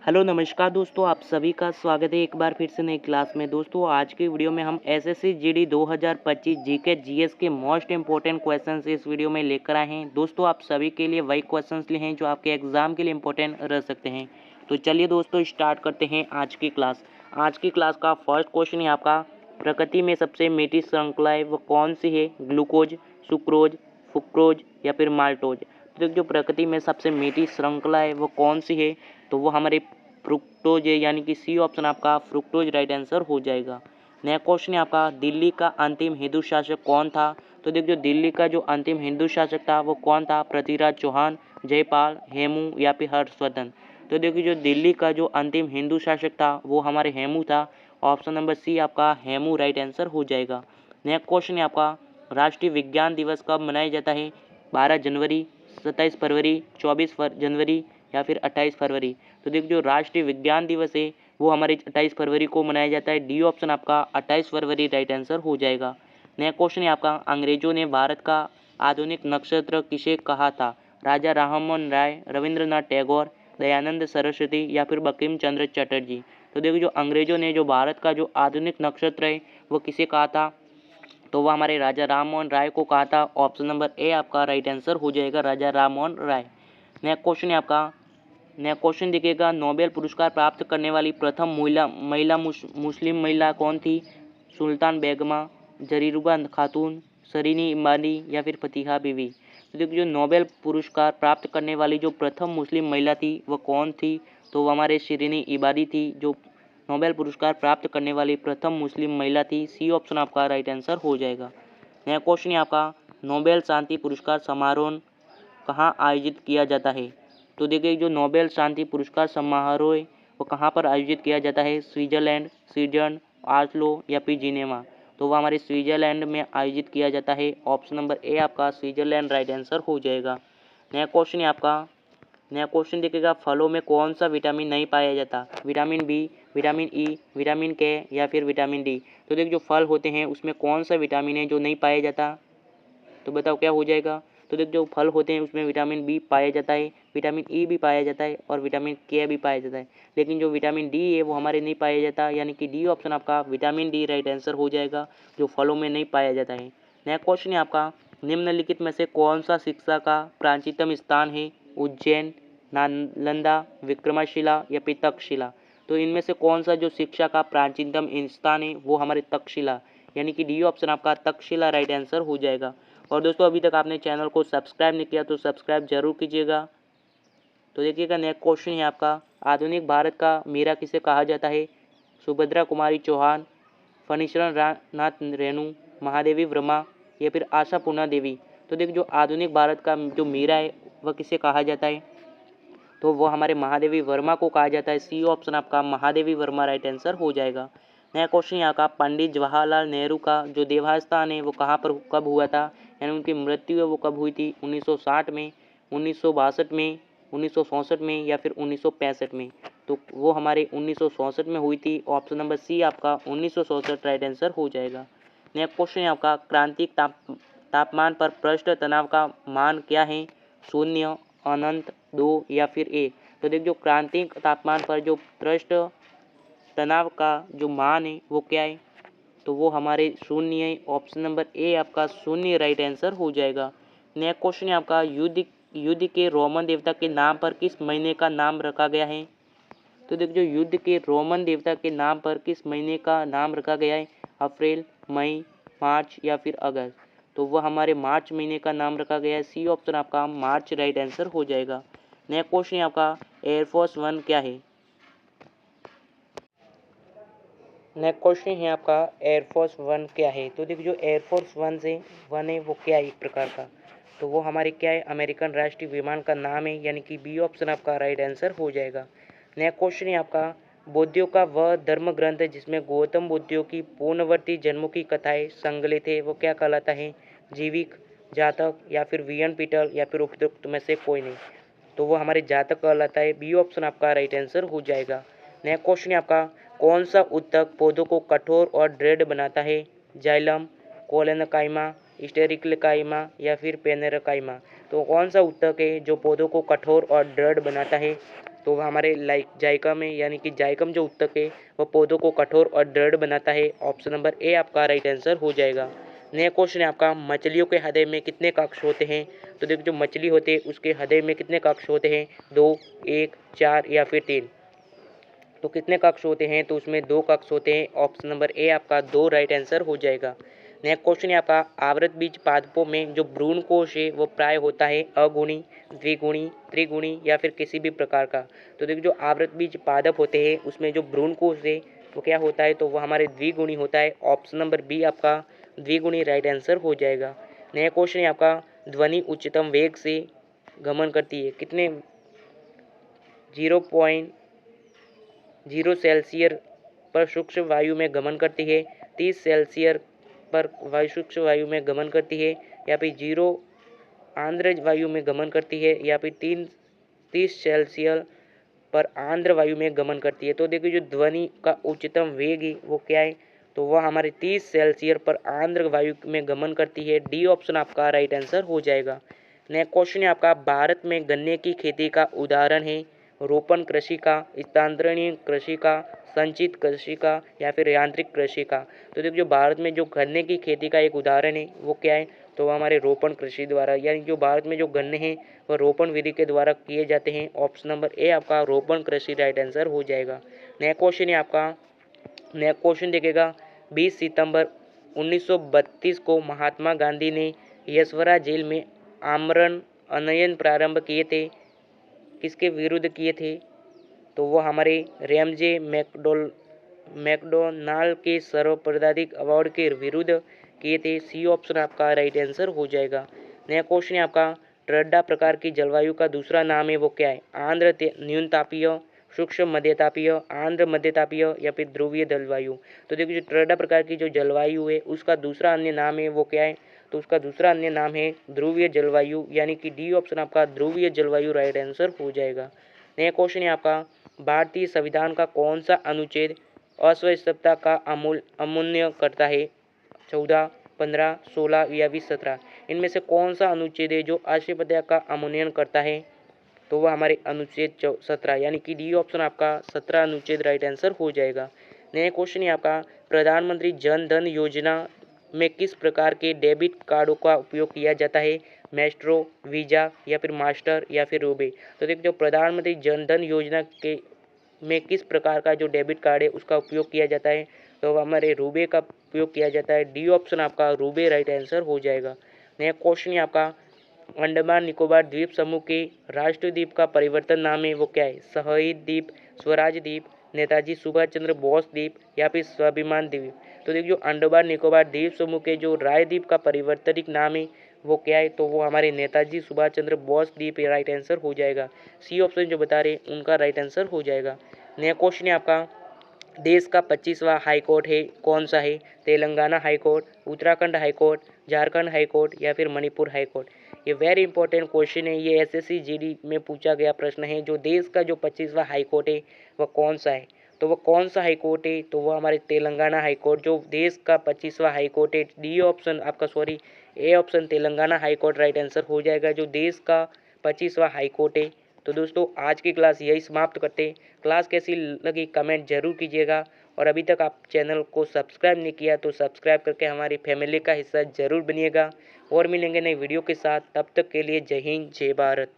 Hello नमस्कार दोस्तों, आप सभी का स्वागत है एक बार फिर से नई क्लास में। दोस्तों आज की वीडियो में हम एसएससी जीडी 2025 जीके जीएस के मोस्ट इंपॉर्टेंट क्वेश्चंस इस वीडियो में लेकर आए हैं। दोस्तों आप सभी के लिए वही क्वेश्चंस लिए हैं जो आपके एग्जाम के लिए इंपॉर्टेंट रह सकते हैं। तो चलिए दोस्तों स्टार्ट करते हैं आज की क्लास। आज की क्लास का फर्स्ट क्वेश्चन है आपका, प्रकृति में सबसे मीठी श्रृंखलाएँ वो कौन सी है? ग्लूकोज, सुक्रोज, फ्रुक्टोज या फिर माल्टोज। तो जो प्रकृति में सबसे मीठी श्रृंखला है वो कौन सी है? तो वो हमारे फ्रुक्टोज है, यानी कि सी ऑप्शन आपका फ्रुक्टोज राइट आंसर हो जाएगा। नया क्वेश्चन है आपका, दिल्ली का अंतिम हिंदू शासक कौन था? तो देखिए दिल्ली का जो अंतिम हिंदू शासक था वो कौन था? पृथ्वीराज चौहान, जयपाल, हेमू या फिर हर्षवर्धन। तो देखिए जो दिल्ली का जो अंतिम हिंदू शासक था वो हमारे हेमू था। ऑप्शन नंबर सी आपका हेमू राइट आंसर हो जाएगा। नया क्वेश्चन है आपका, राष्ट्रीय विज्ञान दिवस कब मनाया जाता है? 12 जनवरी, 27 फरवरी, 24 जनवरी या फिर 28 फरवरी। तो देखिए जो राष्ट्रीय विज्ञान दिवस है वो हमारे 28 फरवरी को मनाया जाता है। डी ऑप्शन आपका 28 फरवरी राइट आंसर हो जाएगा। नया क्वेश्चन है आपका, अंग्रेजों ने भारत का आधुनिक नक्षत्र किसे कहा था? राजा राममोहन राय, रविंद्रनाथ टैगोर, दयानंद सरस्वती या फिर बंकिम चंद्र चटर्जी। तो देखिए जो अंग्रेजों ने जो भारत का जो आधुनिक नक्षत्र है वो किसे कहा था? तो वह हमारे राजा राममोहन राय को कहा था। ऑप्शन नंबर ए आपका राइट आंसर हो जाएगा, राजा राममोहन राय। नया क्वेश्चन है आपका, नया क्वेश्चन देखिएगा, नोबेल पुरस्कार प्राप्त करने वाली प्रथम महिला मुस्लिम महिला कौन थी? सुल्तान बेगमा, जरीरुबा खातून, शरीनी इमानी या फिर फतीहा बीवी। तो देखिए जो नोबेल पुरस्कार प्राप्त करने वाली जो प्रथम मुस्लिम महिला थी वह कौन थी? तो वो हमारे शिरीनी इबादी थी, जो नोबेल पुरस्कार प्राप्त करने वाली प्रथम मुस्लिम महिला थी। सी ऑप्शन आपका राइट आंसर हो जाएगा। नया क्वेश्चन है आपका, नोबेल शांति पुरस्कार समारोह कहाँ आयोजित किया जाता है? तो देखिए जो नोबेल शांति पुरस्कार समारोह वो कहाँ पर आयोजित किया जाता है? स्विट्जरलैंड, स्वीडन, ऑस्लो या फिर जिनेवा। तो वह हमारे स्विट्जरलैंड में आयोजित किया जाता है। ऑप्शन नंबर ए आपका स्विट्जरलैंड राइट आंसर हो जाएगा। नया क्वेश्चन है आपका, नया क्वेश्चन देखिएगा, फलों में कौन सा विटामिन नहीं पाया जाता? Vitamin B, vitamin E, vitamin K या फिर विटामिन डी। तो देखिए जो फल होते हैं उसमें कौन सा विटामिन है जो नहीं पाया जाता? तो बताओ क्या हो जाएगा? तो देखो जो फल होते हैं उसमें विटामिन बी पाया जाता है, विटामिन ई भी पाया जाता है और विटामिन के भी पाया जाता है। लेकिन जो विटामिन डी है वो हमारे नहीं पाया जाता, यानी कि डी ऑप्शन आपका विटामिन डी राइट आंसर हो जाएगा, जो फलों में नहीं पाया जाता है। नया क्वेश्चन है आपका, निम्नलिखित में से कौन सा शिक्षा का प्राचीनतम स्थान है? उज्जैन, नालंदा, विक्रमशिला या फिर तक्षशिला। तो इनमें से कौन सा जो शिक्षा का प्राचीनतम स्थान है वो हमारे तक्षशिला, यानी कि डी ऑप्शन आपका तक्षशिला राइट आंसर हो जाएगा। और दोस्तों अभी तक आपने चैनल को सब्सक्राइब नहीं किया तो सब्सक्राइब जरूर कीजिएगा। तो देखिएगा नेक्स्ट क्वेश्चन है आपका, आधुनिक भारत का मीरा किसे कहा जाता है? सुभद्रा कुमारी चौहान, फणीश्वरन नाथ रेणु, महादेवी वर्मा या फिर आशा पूर्णा देवी। तो देखिए जो आधुनिक भारत का जो मीरा है वह किसे कहा जाता है? तो वो हमारे महादेवी वर्मा को कहा जाता है। सी ऑप्शन आपका महादेवी वर्मा राइट आंसर हो जाएगा। नया क्वेश्चन यहाँ का, पंडित जवाहरलाल नेहरू का जो देहावसान है वो कहाँ पर कब हुआ था? यानी उनकी मृत्यु है वो कब हुई थी? 1960 में, 1962 में, 1964 में या फिर 1965 में। तो वो हमारे 1964 में हुई थी। ऑप्शन नंबर सी आपका 1964 राइट आंसर हो जाएगा। नया क्वेश्चन है आपका, क्रांतिक तापमान पर पृष्ठ तनाव का मान क्या है? शून्य, अनंत, 2 या फिर 1। तो देखिए जो क्रांतिक तापमान पर जो पृष्ठ तनाव का जो मान है वो क्या है? तो वो हमारे शून्य है। ऑप्शन नंबर ए आपका शून्य राइट आंसर हो जाएगा। नया क्वेश्चन है आपका, युद्ध के रोमन देवता के नाम पर किस महीने का नाम रखा गया है? तो देखिए जो युद्ध के रोमन देवता के नाम पर किस महीने का नाम रखा गया है? अप्रैल, मई, मार्च या फिर अगस्त। तो वह हमारे मार्च महीने का नाम रखा गया है। सी ऑप्शन आपका मार्च राइट आंसर हो जाएगा। नया क्वेश्चन है आपका, एयरफोर्स वन क्या है? नेक्स्ट क्वेश्चन है आपका, एयरफोर्स वन क्या है? तो देखिए जो एयरफोर्स वन है वो क्या है एक प्रकार का? तो वो हमारे क्या है? अमेरिकन राष्ट्रीय विमान का नाम है, यानी कि बी ऑप्शन आपका राइट आंसर हो जाएगा। नया क्वेश्चन है आपका, बौद्धों का वह धर्म ग्रंथ है जिसमें गौतम बुद्ध की पूर्णवर्ती जन्मों की कथाएं संकलित है वो क्या कहलाता है? जीविक, जातक या फिर वियन पीटल या फिर उपयुक्त में से कोई नहीं। तो वो हमारे जातक कहलाता है। बी ऑप्शन आपका राइट आंसर हो जाएगा। नया क्वेश्चन है आपका, कौन सा उत्तक पौधों को कठोर और दृढ़ बनाता है? जाइलम, कोलेनकाइमा, स्टेरिककाइमा या फिर पेनेरकाइमा। तो कौन सा उत्तक है जो पौधों को कठोर और दृढ़ बनाता है? तो वह हमारे जाइकम है, यानी कि जाइकम जो ऊतक है वह पौधों को कठोर और दृढ़ बनाता है। ऑप्शन नंबर ए आपका राइट आंसर हो जाएगा। नया क्वेश्चन है आपका, मछलियों के हृदय में कितने कक्ष होते हैं? तो देखो जो मछली होते हैं उसके हृदय में कितने कक्ष होते हैं? 2, 1, 4 या फिर 3। तो कितने कक्ष होते हैं? तो उसमें 2 कक्ष होते हैं। ऑप्शन नंबर ए आपका 2 राइट आंसर हो जाएगा। नेक्स्ट क्वेश्चन है आपका, आवृत बीज पादपों में जो भ्रूण कोश है वो प्राय होता है अगुणी, द्विगुणी, त्रिगुणी या फिर किसी भी प्रकार का। तो देखिए जो आवृत बीज पादप होते हैं उसमें जो भ्रूण कोश है वो क्या होता है? तो वो हमारे द्विगुणी होता है। ऑप्शन नंबर बी आपका द्विगुणी राइट आंसर हो जाएगा। नया क्वेश्चन है आपका, ध्वनि उच्चतम वेग से गमन करती है कितने? 0.0 सेल्सियस पर सूक्ष्म वायु में गमन करती है, 30 सेल्सियस पर सूक्ष्म वायु में गमन करती है, या फिर 0 आर्द्र वायु में गमन करती है, या फिर 30 सेल्सियस पर आर्द्र वायु में गमन करती है। तो देखिए जो ध्वनि का उच्चतम वेग है वो क्या है? तो वह हमारे 30 सेल्सियस पर आर्द्र वायु में गमन करती है। डी ऑप्शन आपका राइट आंसर हो जाएगा। नेक्स्ट क्वेश्चन है आपका, भारत में गन्ने की खेती का उदाहरण है रोपण कृषि का, स्थानांतरणीय कृषि का, संचित कृषि का या फिर यांत्रिक कृषि का। तो देखिए जो भारत में जो गन्ने की खेती का एक उदाहरण है वो क्या है? तो वह हमारे रोपण कृषि द्वारा, यानी जो भारत में जो गन्ने हैं वह रोपण विधि के द्वारा किए जाते हैं। ऑप्शन नंबर ए आपका रोपण कृषि राइट आंसर हो जाएगा। नेक्स्ट क्वेश्चन है आपका, नेक्स्ट क्वेश्चन देखिएगा, 20 सितंबर 1932 को महात्मा गांधी ने यशवरा जेल में आमरण अनशन प्रारंभ किए थे, किसके विरुद्ध किए थे? तो वो हमारे रैमजे मैकडोनाल्ड के सर्वोत्तराधिक अवार्ड के विरुद्ध किए थे। सी ऑप्शन आपका राइट आंसर हो जाएगा। नया क्वेश्चन है आपका, टर्डा प्रकार की जलवायु का दूसरा नाम है वो क्या है? आंध्र न्यूनतापीय, सूक्ष्म मध्यतापीय, आंध्र मध्यतापीय या फिर ध्रुवीय जलवायु। तो देखिए जो टर्डा प्रकार की जो जलवायु है उसका दूसरा अन्य नाम है वो क्या है? तो उसका दूसरा अन्य नाम है ध्रुवीय जलवायु, यानी कि डी ऑप्शन आपका ध्रुवीय जलवायु राइट आंसर हो जाएगा। नया क्वेश्चन है आपका, भारतीय संविधान का कौन सा अनुच्छेद अस्पष्टता का अमूल्य करता है? 14, 15, 16 या 20, 17। इनमें से कौन सा अनुच्छेद है जो अस्पष्टता का अवमूल्यन करता है? तो वह हमारे अनुच्छेद 17, यानी कि डी ऑप्शन आपका 17 अनुच्छेद राइट आंसर हो जाएगा। नया क्वेश्चन है आपका, प्रधानमंत्री जन धन योजना में किस प्रकार के डेबिट कार्डों का उपयोग किया जाता है? मैस्ट्रो, वीजा या फिर मास्टर या फिर रूबे। तो देखिए जो प्रधानमंत्री जन धन योजना के में किस प्रकार का जो डेबिट कार्ड है उसका उपयोग किया जाता है? तो हमारे रूबे का उपयोग किया जाता है। डी ऑप्शन आपका रूबे राइट आंसर हो जाएगा। नया क्वेश्चन है आपका, अंडमान निकोबार द्वीप समूह के राष्ट्रीय द्वीप का परिवर्तन नाम है वो क्या है? शहीद द्वीप, स्वराज द्वीप, नेताजी सुभाष चंद्र बोस द्वीप या फिर स्वाभिमान द्वीप। तो देखिए जो अंडमान निकोबार द्वीप समूह के जो राय द्वीप का परिवर्तनिक नाम है वो क्या है? तो वो हमारे नेताजी सुभाष चंद्र बोस द्वीप राइट आंसर हो जाएगा। सी ऑप्शन जो बता रहे उनका राइट आंसर हो जाएगा। नया क्वेश्चन है आपका, देश का 25वां हाई कोर्ट है कौन सा है? Telangana high court, Uttarakhand high court, Jharkhand high court या फिर मणिपुर हाई कोर्ट। ये वेरी इंपॉर्टेंट क्वेश्चन है, ये एसएससी जीडी में पूछा गया प्रश्न है। जो देश का जो 25वां हाई कोर्ट है वह कौन सा है? तो वह कौन सा हाई कोर्ट है? तो वह हमारे तेलंगाना हाई कोर्ट जो देश का 25वां हाई कोर्ट है। डी ऑप्शन आपका sorry A option Telangana high court right answer हो जाएगा, जो देश का 25वां हाई कोर्ट है। तो दोस्तों आज की क्लास यही समाप्त करते हैं। क्लास कैसी लगी कमेंट जरूर कीजिएगा, और अभी तक आप चैनल को सब्सक्राइब नहीं किया तो सब्सक्राइब करके हमारी फैमिली का हिस्सा जरूर बनिएगा। और मिलेंगे नई वीडियो के साथ, तब तक के लिए जय हिंद जय भारत।